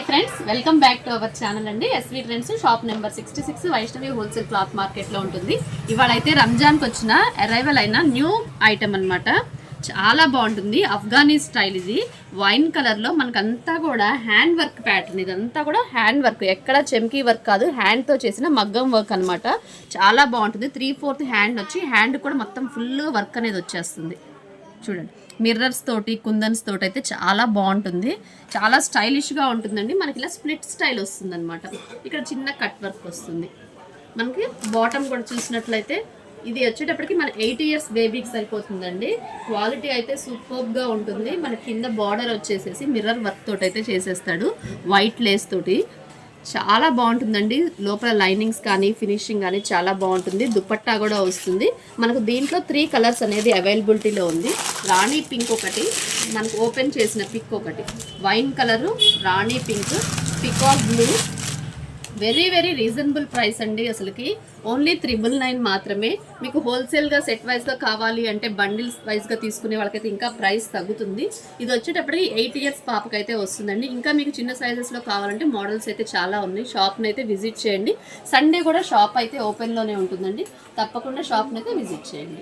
Hi friends, welcome back to our channel అండి. SV trends shop number 66 Vaishnavi wholesale cloth మార్కెట్లో ఉంటుంది. ఇవాళ అయితే రంజాన్కి వచ్చిన అరైవల్ అయిన న్యూ ఐటమ్ అనమాట. చాలా బాగుంటుంది. ఆఫ్ఘనీ స్టైల్. ఇది వైన్ కలర్లో మనకంతా కూడా హ్యాండ్ వర్క్ ప్యాటర్న్. ఇదంతా కూడా హ్యాండ్ వర్క్, ఎక్కడ చెమ్కీ వర్క్ కాదు, హ్యాండ్తో చేసిన మగ్గం వర్క్ అనమాట. చాలా బాగుంటుంది. 3/4 హ్యాండ్ వచ్చి హ్యాండ్ కూడా మొత్తం ఫుల్ వర్క్ అనేది వచ్చేస్తుంది. చూడండి, మిర్రర్స్ తోటి కుందన్స్ తోటి అయితే చాలా బాగుంటుంది. చాలా స్టైలిష్గా ఉంటుందండి. మనకి ఇలా స్ప్లిట్ స్టైల్ వస్తుంది అనమాట. ఇక్కడ చిన్న కట్ వర్క్ వస్తుంది. మనకి బాటమ్ కూడా చూసినట్లయితే ఇది వచ్చేటప్పటికి మన 8 years బేబీకి సరిపోతుందండి. క్వాలిటీ అయితే సూపర్గా ఉంటుంది. మన కింద బార్డర్ వచ్చేసేసి మిర్రర్ వర్క్ తోటి అయితే చేసేస్తాడు, వైట్ లేస్ తోటి. చాలా బాగుంటుందండి. లోపల లైనింగ్స్ కానీ ఫినిషింగ్ కానీ చాలా బాగుంటుంది. దుపట్టా కూడా వస్తుంది. మనకు దీంట్లో 3 కలర్స్ అనేది అవైలబిలిటీలో ఉంది. రాణి పింక్ ఒకటి, మనకు ఓపెన్ చేసిన పింక్ ఒకటి, వైన్ కలరు, రాణి pink, peacock blue. Very very reasonable price అండి. అసలుకి ఓన్లీ 999 మాత్రమే. మీకు హోల్సేల్గా సెట్ వైజ్గా కావాలి అంటే బండిల్స్ వైజ్గా తీసుకునే వాళ్ళకైతే ఇంకా ప్రైస్ తగ్గుతుంది. ఇది వచ్చేటప్పటికి 8 years పాపకైతే వస్తుందండి. ఇంకా మీకు చిన్న సైజెస్లో కావాలంటే మోడల్స్ అయితే చాలా ఉన్నాయి. షాప్ని అయితే విజిట్ చేయండి. సండే కూడా షాప్ అయితే ఓపెన్లోనే ఉంటుందండి. తప్పకుండా షాప్ని అయితే విజిట్ చేయండి.